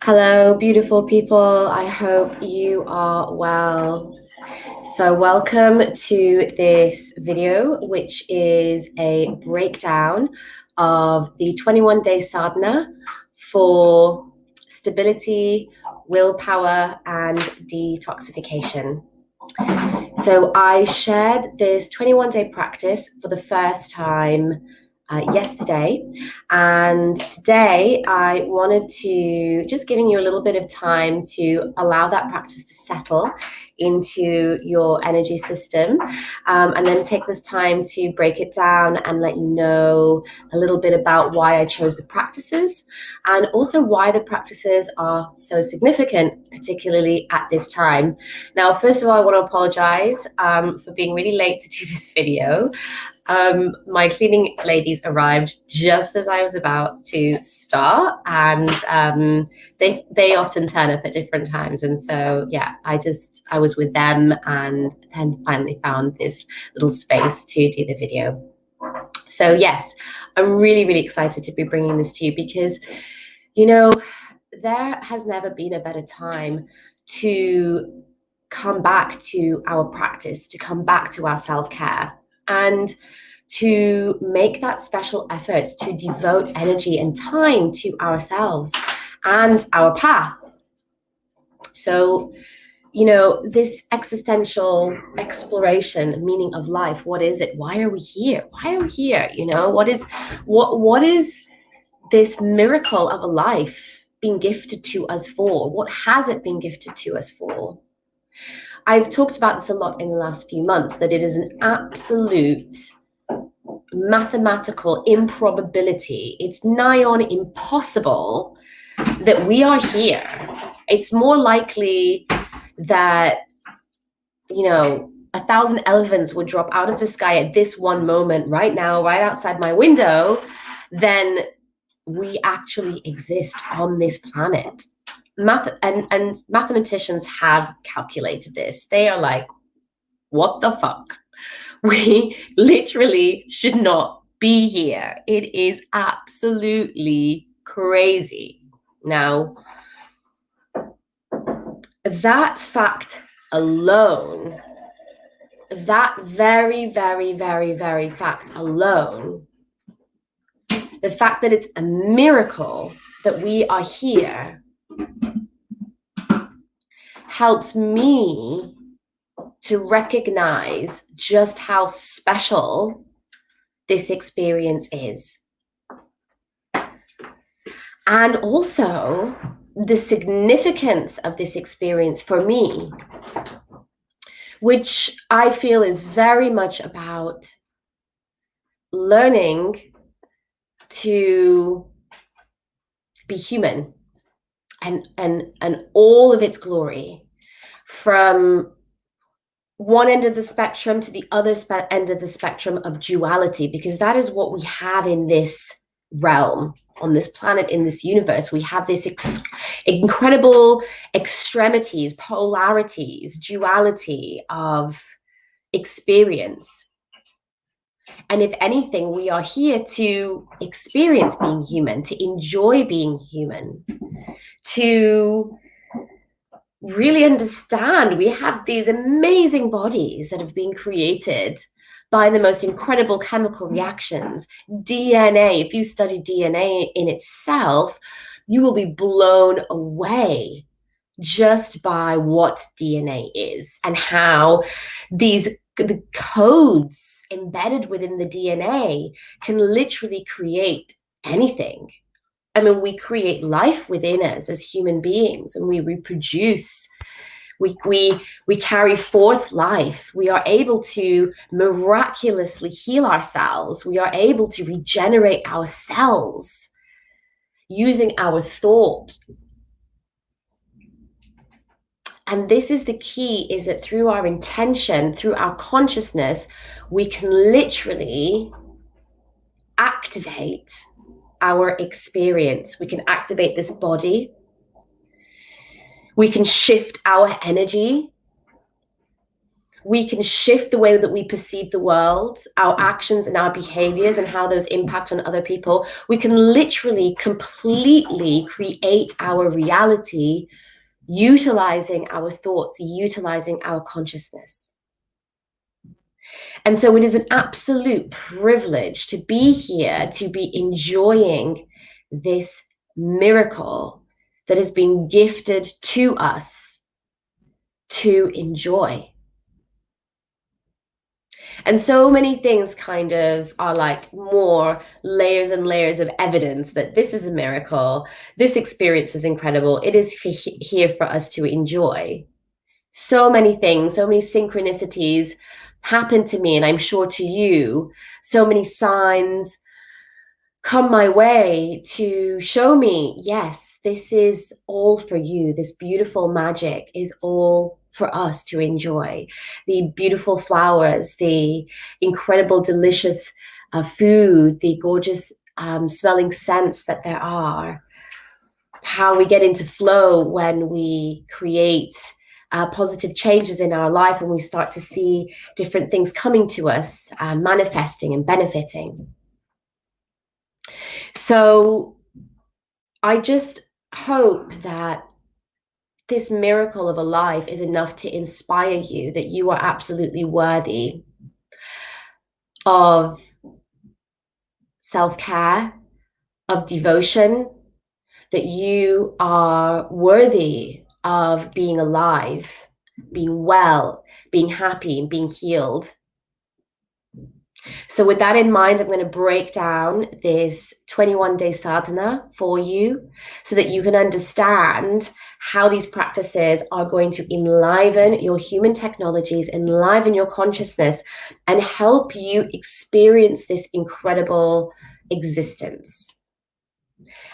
Hello, beautiful people. I hope you are well. So welcome to this video, which is a breakdown of the 21-day sadhana for stability, willpower, and detoxification. So I shared this 21-day practice for the first time yesterday, and today I wanted to just giving you a little bit of time to allow that practice to settle into your energy system, and then take this time to break it down and let you know a little bit about why I chose the practices and also why the practices are so significant, particularly at this time. Now, first of all, I want to apologize for being really late to do this video. My cleaning ladies arrived just as I was about to start, and they often turn up at different times, and so yeah, I was with them and then finally found this little space to do the video. So yes, I'm really excited to be bringing this to you because, you know, there has never been a better time to come back to our practice, to come back to our self-care, and to make that special effort to devote energy and time to ourselves and our path. So, you know, this existential exploration, meaning of life, what is it? Why are we here? Why are we here? You know, what is this miracle of a life being gifted to us for? What has it been gifted to us for? I've talked about this a lot in the last few months, that it is an absolute mathematical improbability. It's nigh on impossible that we are here. It's more likely that, you know, 1,000 elephants would drop out of the sky at this one moment right now, right outside my window, than we actually exist on this planet. And mathematicians have calculated this. They are like, what the fuck? We literally should not be here. It is absolutely crazy. Now, that fact alone, that very fact alone, the fact that it's a miracle that we are here, helps me to recognize just how special this experience is. And also the significance of this experience for me, which I feel is very much about learning to be human and all of its glory, from one end of the spectrum to the other end of the spectrum of duality, because that is what we have in this realm, on this planet, in this universe. We have this incredible extremities, polarities, duality of experience. And if anything, we are here to experience being human, to enjoy being human, to really understand we have these amazing bodies that have been created by the most incredible chemical reactions. DNA, if you study DNA in itself, you will be blown away just by what DNA is and how the codes embedded within the DNA can literally create anything. I mean, we create life within us as human beings, and we reproduce. We carry forth life. We are able to miraculously heal ourselves. We are able to regenerate ourselves using our thought. And this is the key, is that through our intention, through our consciousness, we can literally activate our experience. We can activate this body. We can shift our energy. We can shift the way that we perceive the world, our actions and our behaviors, and how those impact on other people. We can literally completely create our reality utilizing our thoughts, utilizing our consciousness. And so it is an absolute privilege to be here, to be enjoying this miracle that has been gifted to us to enjoy. And so many things kind of are like more layers and layers of evidence that this is a miracle. This experience is incredible. It is here for us to enjoy. So many things, so many synchronicities happen to me, and I'm sure to you. So many signs come my way to show me, yes, this is all for you. This beautiful magic is all for us to enjoy. The beautiful flowers, the incredible, delicious food, the gorgeous smelling scents that there are, how we get into flow when we create positive changes in our life and we start to see different things coming to us, manifesting and benefiting. So I just hope that this miracle of a life is enough to inspire you that you are absolutely worthy of self-care, of devotion, that you are worthy of being alive, being well, being happy, and being healed. So with that in mind, I'm going to break down this 21-day sadhana for you so that you can understand how these practices are going to enliven your human technologies, enliven your consciousness, and help you experience this incredible existence.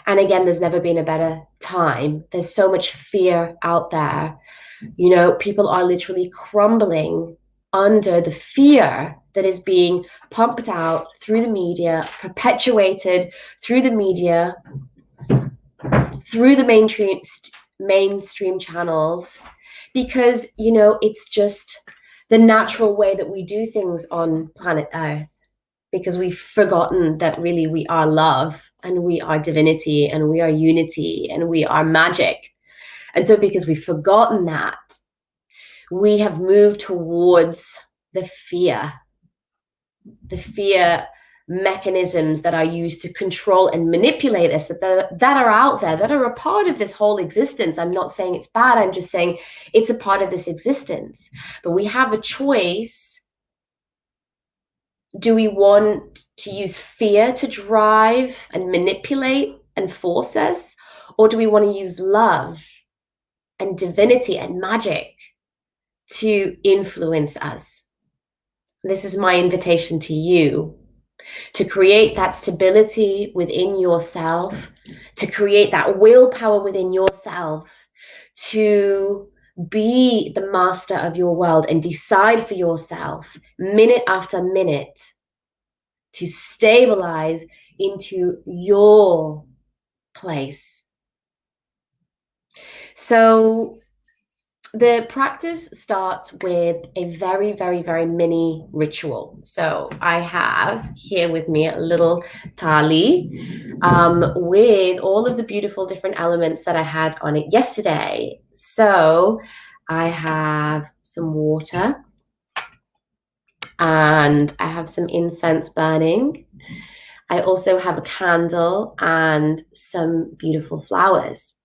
And again, there's never been a better time. There's so much fear out there. You know, people are literally crumbling under the fear that is being pumped out through the media, perpetuated through the media, through the mainstream channels, because, you know, it's just the natural way that we do things on planet Earth, because we've forgotten that really we are love and we are divinity and we are unity and we are magic. And so because we've forgotten that, we have moved towards the fear mechanisms that are used to control and manipulate us, that are out there, that are a part of this whole existence. I'm not saying it's bad. I'm just saying it's a part of this existence. But we have a choice. Do we want to use fear to drive and manipulate and force us? Or do we want to use love and divinity and magic to influence us? This is my invitation to you, to create that stability within yourself, to create that willpower within yourself, to be the master of your world and decide for yourself, minute after minute, to stabilize into your place. So the practice starts with a very, very, very mini ritual. So I have here with me a little thali with all of the beautiful different elements that I had on it yesterday. So I have some water and I have some incense burning. I also have a candle and some beautiful flowers.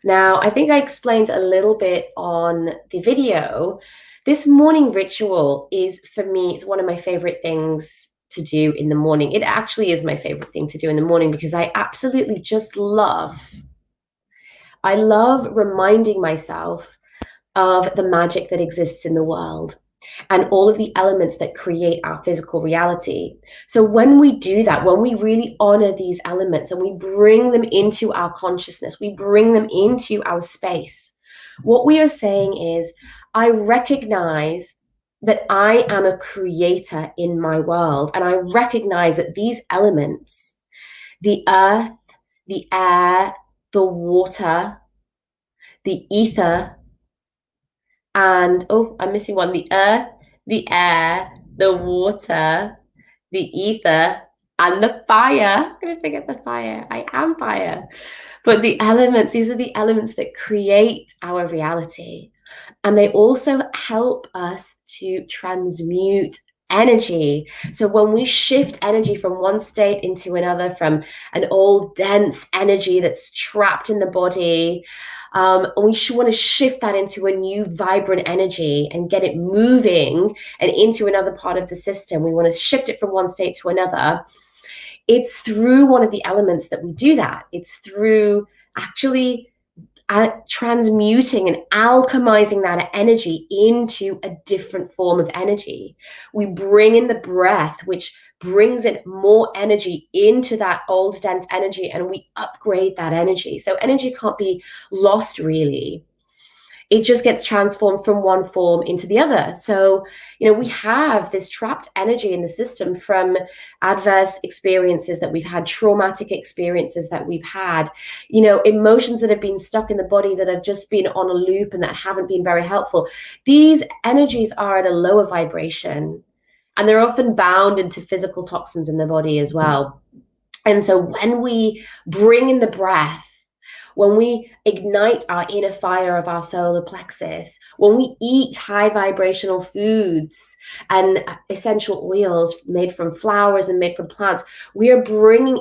Now, I think I explained a little bit on the video. This morning ritual is, for me, it's one of my favorite things to do in the morning. It actually is my favorite thing to do in the morning because I absolutely just I love reminding myself of the magic that exists in the world and all of the elements that create our physical reality. So when we do that, when we really honor these elements and we bring them into our consciousness, we bring them into our space, what we are saying is, I recognize that I am a creator in my world, and I recognize that these elements, the earth, the air, the water, the ether, And oh, I'm missing one: the earth, the air, the water, the ether, and the fire. I'm gonna forget the fire. I am fire. But the elements, these are the elements that create our reality. And they also help us to transmute energy. So when we shift energy from one state into another, from an old dense energy that's trapped in the body, we want to shift that into a new vibrant energy and get it moving and into another part of the system. We want to shift it from one state to another. It's through one of the elements that we do that. It's through actually transmuting and alchemizing that energy into a different form of energy. We bring in the breath, which brings in more energy into that old dense energy, and we upgrade that energy. So energy can't be lost, really. It just gets transformed from one form into the other. So, we have this trapped energy in the system from adverse experiences that we've had, traumatic experiences that we've had, emotions that have been stuck in the body that have just been on a loop and that haven't been very helpful. These energies are at a lower vibration, and they're often bound into physical toxins in the body as well. And so when we bring in the breath, when we ignite our inner fire of our solar plexus, when we eat high vibrational foods and essential oils made from flowers and made from plants, we are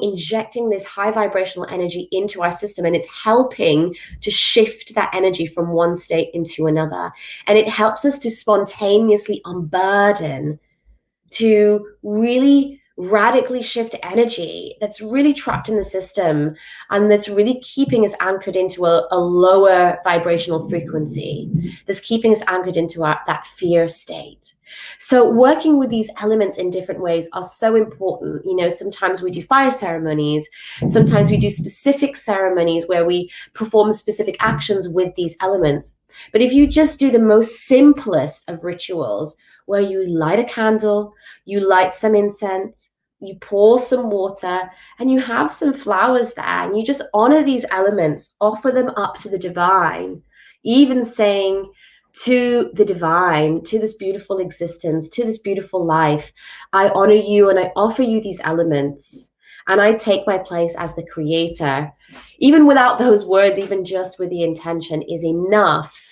injecting this high vibrational energy into our system, and it's helping to shift that energy from one state into another. And it helps us to spontaneously unburden, to really radically shift energy that's really trapped in the system and that's really keeping us anchored into a lower vibrational frequency, that's keeping us anchored into that fear state. So working with these elements in different ways are so important. Sometimes we do fire ceremonies, sometimes we do specific ceremonies where we perform specific actions with these elements. But if you just do the most simplest of rituals, where you light a candle, you light some incense, you pour some water, and you have some flowers there, and you just honor these elements, offer them up to the divine, even saying to the divine, to this beautiful existence, to this beautiful life, I honor you and I offer you these elements, and I take my place as the creator. Even without those words, even just with the intention is enough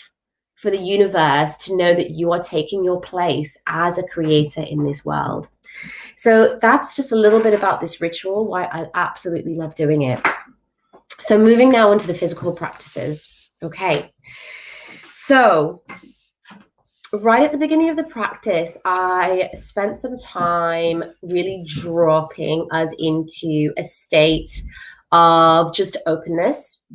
for the universe to know that you are taking your place as a creator in this world. So that's just a little bit about this ritual, why I absolutely love doing it. So moving now on to the physical practices. Okay. So right at the beginning of the practice, I spent some time really dropping us into a state of just openness,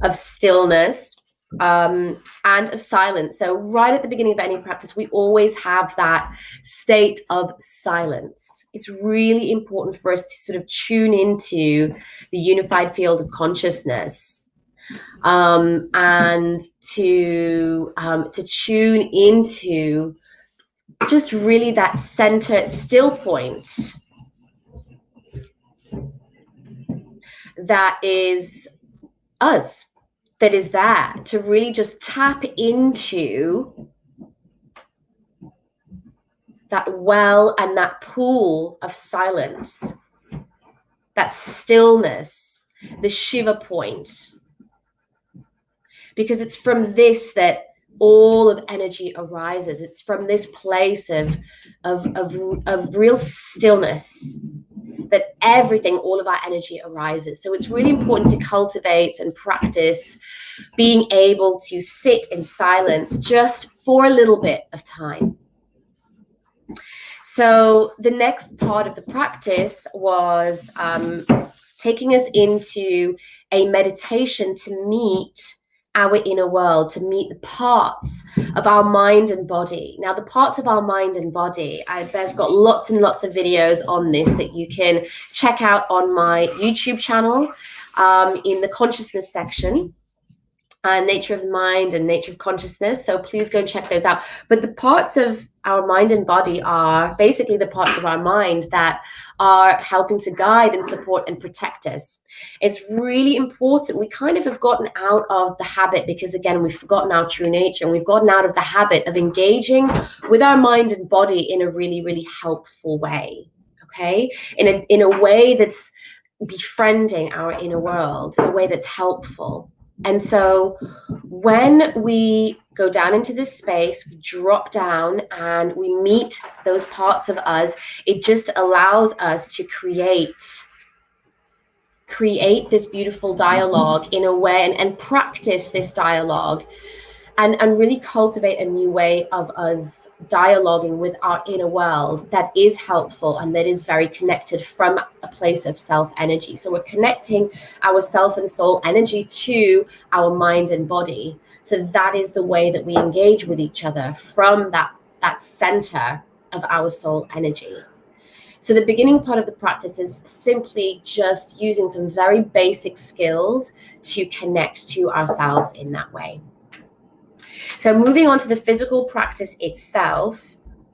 of stillness, and of silence. So right at the beginning of any practice, we always have that state of silence. It's really important for us to sort of tune into the unified field of consciousness, and to tune into just really that center still point that is us, that is there, to really just tap into that well and that pool of silence, that stillness, the Shiva point. Because it's from this that all of energy arises. It's from this place of real stillness that everything, all of our energy arises. So it's really important to cultivate and practice being able to sit in silence just for a little bit of time. So the next part of the practice was taking us into a meditation to meet our inner world, to meet the parts of our mind and body. Now, the parts of our mind and body, I've got lots and lots of videos on this that you can check out on my YouTube channel, in the consciousness section, nature of the mind and nature of consciousness. So please go and check those out. But the parts of our mind and body are basically the parts of our mind that are helping to guide and support and protect us. It's really important. We kind of have gotten out of the habit, because again, we've forgotten our true nature, and we've gotten out of the habit of engaging with our mind and body in a really, really helpful way. Okay, in a way that's befriending our inner world, in a way that's helpful. And so when we go down into this space, we drop down and we meet those parts of us, it just allows us to create this beautiful dialogue in a way, and practice this dialogue, and really cultivate a new way of us dialoguing with our inner world that is helpful and that is very connected from a place of self energy. So we're connecting our self and soul energy to our mind and body. So that is the way that we engage with each other, from that center of our soul energy. So the beginning part of the practice is simply just using some very basic skills to connect to ourselves in that way. So moving on to the physical practice itself,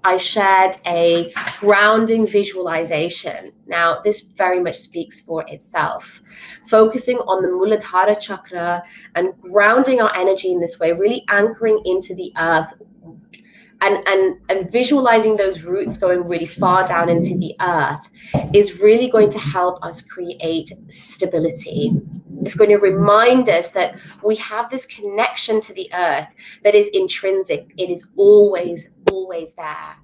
I shared a grounding visualization. Now, this very much speaks for itself. Focusing on the Muladhara chakra and grounding our energy in this way, really anchoring into the earth, and visualizing those roots going really far down into the earth, is really going to help us create stability. It's going to remind us that we have this connection to the earth that is intrinsic. It is always there.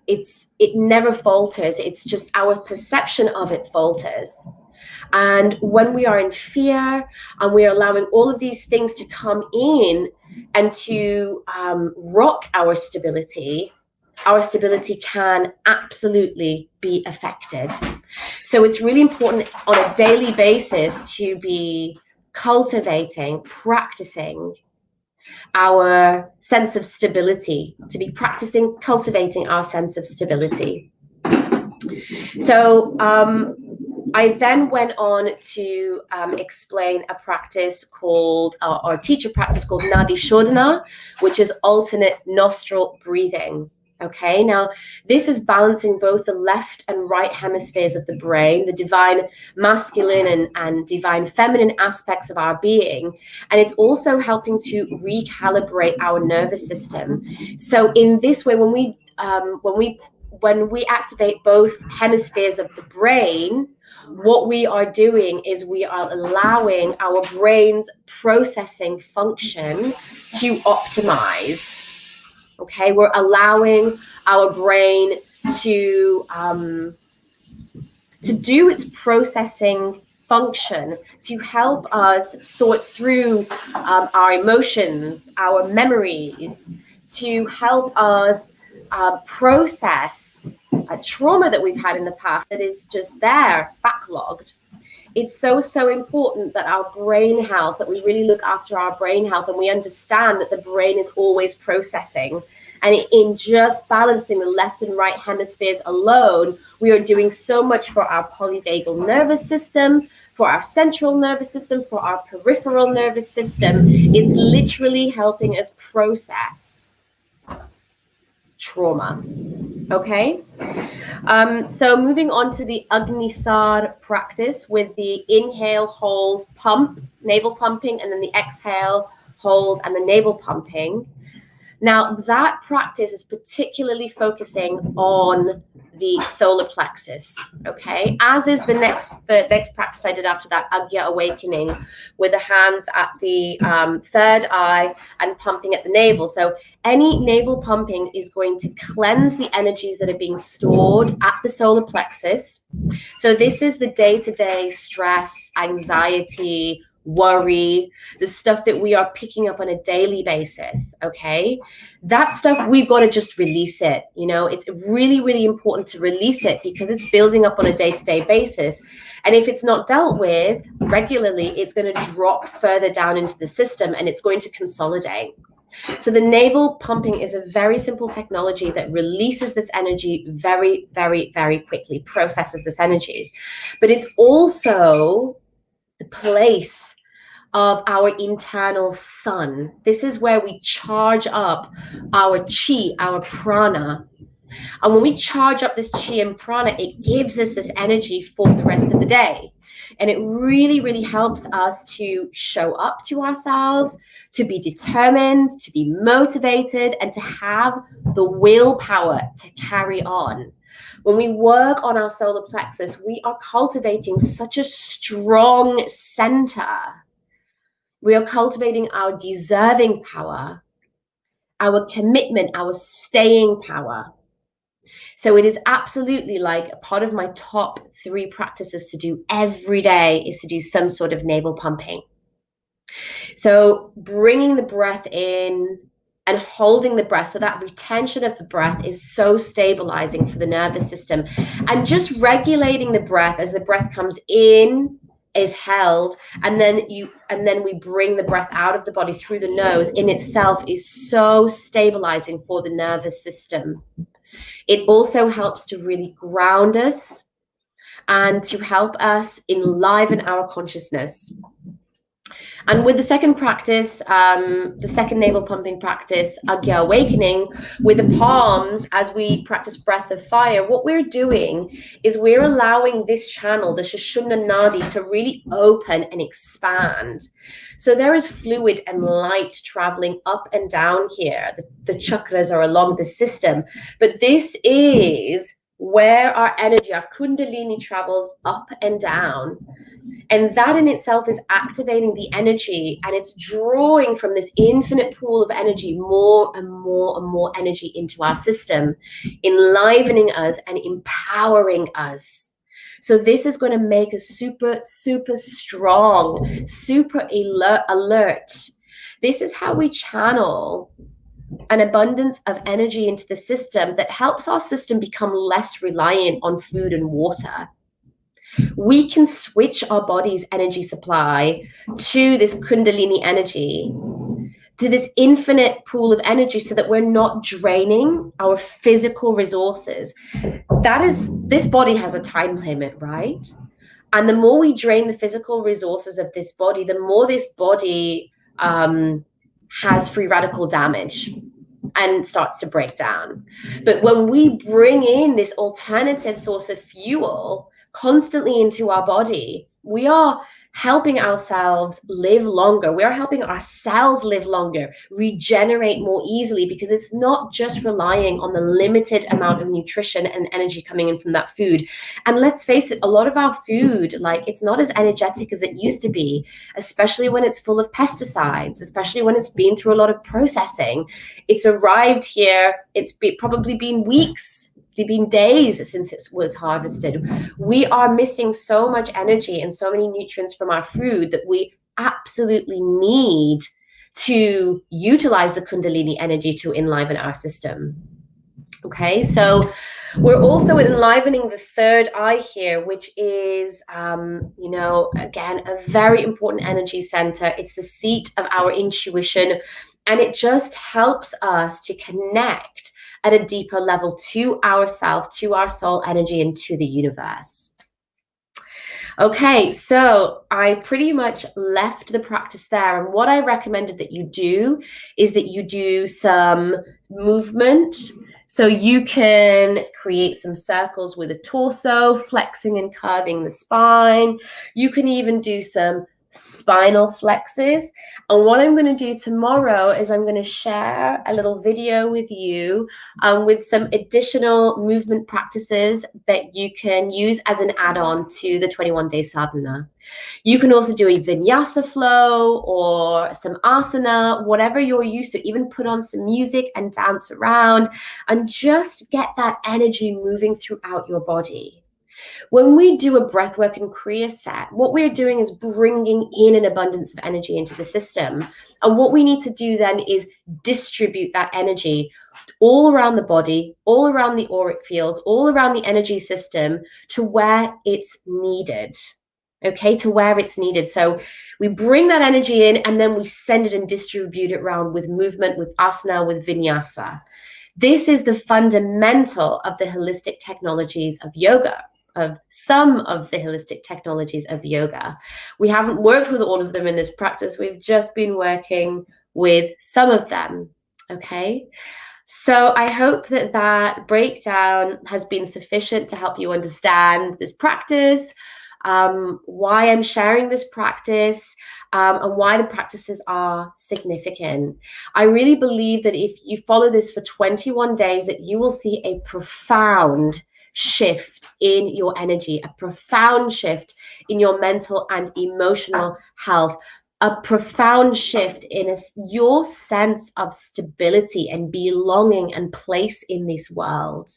It never falters. It's just our perception of it falters. And when we are in fear and we are allowing all of these things to come in and to rock our stability can absolutely be affected. So it's really important on a daily basis to be cultivating, practicing our sense of stability, to be practicing, cultivating our sense of stability. So I then went on to explain a practice called, or teach a practice called Nadi Shodhana, which is alternate nostril breathing. Okay, now this is balancing both the left and right hemispheres of the brain, the divine masculine and divine feminine aspects of our being. And it's also helping to recalibrate our nervous system. So in this way, when we activate both hemispheres of the brain, what we are doing is we are allowing our brain's processing function to optimize. Okay, we're allowing our brain to do its processing function, to help us sort through our emotions, our memories, to help us process a trauma that we've had in the past that is just there, backlogged. It's so important that our brain health, that we really look after our brain health, and we understand that the brain is always processing. And in just balancing the left and right hemispheres alone, we are doing so much for our polyvagal nervous system, for our central nervous system, for our peripheral nervous system. It's literally helping us process trauma. Okay, so moving on to the Agnisar practice with the inhale, hold, pump, navel pumping, and then the exhale, hold, and the navel pumping. Now, that practice is particularly focusing on the solar plexus, okay? As is the next practice I did after that, Agya Awakening, with the hands at the third eye and pumping at the navel. So any navel pumping is going to cleanse the energies that are being stored at the solar plexus. So this is the day-to-day stress, anxiety, worry, the stuff that we are picking up on a daily basis. Okay, that stuff, we've got to just release it. You know, it's really important to release it, because it's building up on a day-to-day basis, and if it's not dealt with regularly, it's going to drop further down into the system and it's going to consolidate. So the navel pumping is a very simple technology that releases this energy very quickly, processes this energy. But it's also the place of our internal sun. This is where we charge up our chi, our prana. And when we charge up this chi and prana, it gives us this energy for the rest of the day. And it really, really helps us to show up to ourselves, to be determined, to be motivated, and to have the willpower to carry on. When we work on our solar plexus, we are cultivating such a strong center. We are cultivating our deserving power, our commitment, our staying power. So it is absolutely like a part of my top 3 practices to do every day is to do some sort of navel pumping. So bringing the breath in and holding the breath, so that retention of the breath is so stabilizing for the nervous system, and just regulating the breath as the breath comes in is held, and then we bring the breath out of the body through the nose in itself is so stabilizing for the nervous system. It also helps to really ground us and to help us enliven our consciousness. And with the second practice, the second navel pumping practice, Agya Awakening, with the palms, as we practice breath of fire, what we're doing is we're allowing this channel, the Sushumna Nadi, to really open and expand. So there is fluid and light traveling up and down here. The chakras are along the system, but this is where our energy, our kundalini, travels up and down. And that in itself is activating the energy, and it's drawing from this infinite pool of energy more and more and more energy into our system, enlivening us and empowering us. So this is going to make us super, super strong, super alert. This is how we channel an abundance of energy into the system that helps our system become less reliant on food and water. We can switch our body's energy supply to this Kundalini energy, to this infinite pool of energy, so that we're not draining our physical resources. This body has a time limit, right? And the more we drain the physical resources of this body, the more this body has free radical damage and starts to break down. But when we bring in this alternative source of fuel constantly into our body, we are helping ourselves live longer. We are helping our cells live longer, regenerate more easily, because it's not just relying on the limited amount of nutrition and energy coming in from that food. And let's face it, a lot of our food, it's not as energetic as it used to be, especially when it's full of pesticides, especially when it's been through a lot of processing. It's arrived here, probably been weeks, it's been days since it was harvested. We are missing so much energy and so many nutrients from our food that we absolutely need to utilize the Kundalini energy to enliven our system. Okay, so we're also enlivening the third eye here, which is, again, a very important energy center. It's the seat of our intuition, and it just helps us to connect at a deeper level to ourself, to our soul energy, and to the universe. Okay, so I pretty much left the practice there. And what I recommended that you do is that you do some movement. So you can create some circles with a torso, flexing and curving the spine. You can even do some spinal flexes. And what I'm going to do tomorrow is I'm going to share a little video with you with some additional movement practices that you can use as an add-on to the 21-day sadhana. You can also do a vinyasa flow or some asana, whatever you're used to. Even put on some music and dance around and just get that energy moving throughout your body. When we do a breathwork and Kriya set, what we're doing is bringing in an abundance of energy into the system. And what we need to do then is distribute that energy all around the body, all around the auric fields, all around the energy system to where it's needed. Okay, to where it's needed. So we bring that energy in and then we send it and distribute it around with movement, with asana, with vinyasa. This is the fundamental of the holistic technologies of yoga. of some of the holistic technologies of yoga. We haven't worked with all of them in this practice. We've just been working with some of them. Okay. So I hope that that breakdown has been sufficient to help you understand this practice, why I'm sharing this practice, and why the practices are significant. I really believe that if you follow this for 21 days, that you will see a profound shift in your energy, a profound shift in your mental and emotional health, a profound shift in your sense of stability and belonging and place in this world.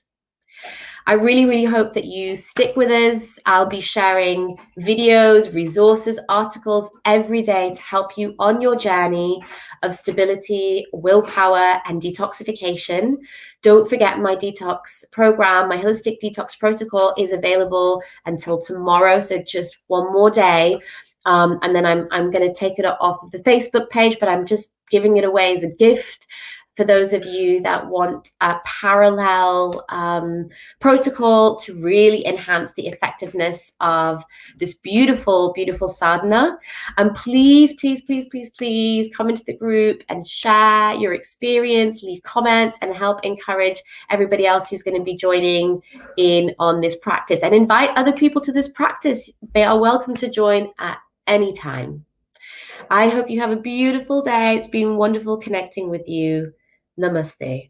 I really, really hope that you stick with us. I'll be sharing videos, resources, articles every day to help you on your journey of stability, willpower, and detoxification. Don't forget my detox program, my holistic detox protocol is available until tomorrow. So just one more day. And then I'm going to take it off of the Facebook page, but I'm just giving it away as a gift for those of you that want a parallel protocol to really enhance the effectiveness of this beautiful, beautiful sadhana. And please, please, please, please, please come into the group and share your experience, leave comments, and help encourage everybody else who's going to be joining in on this practice. And invite other people to this practice. They are welcome to join at any time. I hope you have a beautiful day. It's been wonderful connecting with you. Namaste.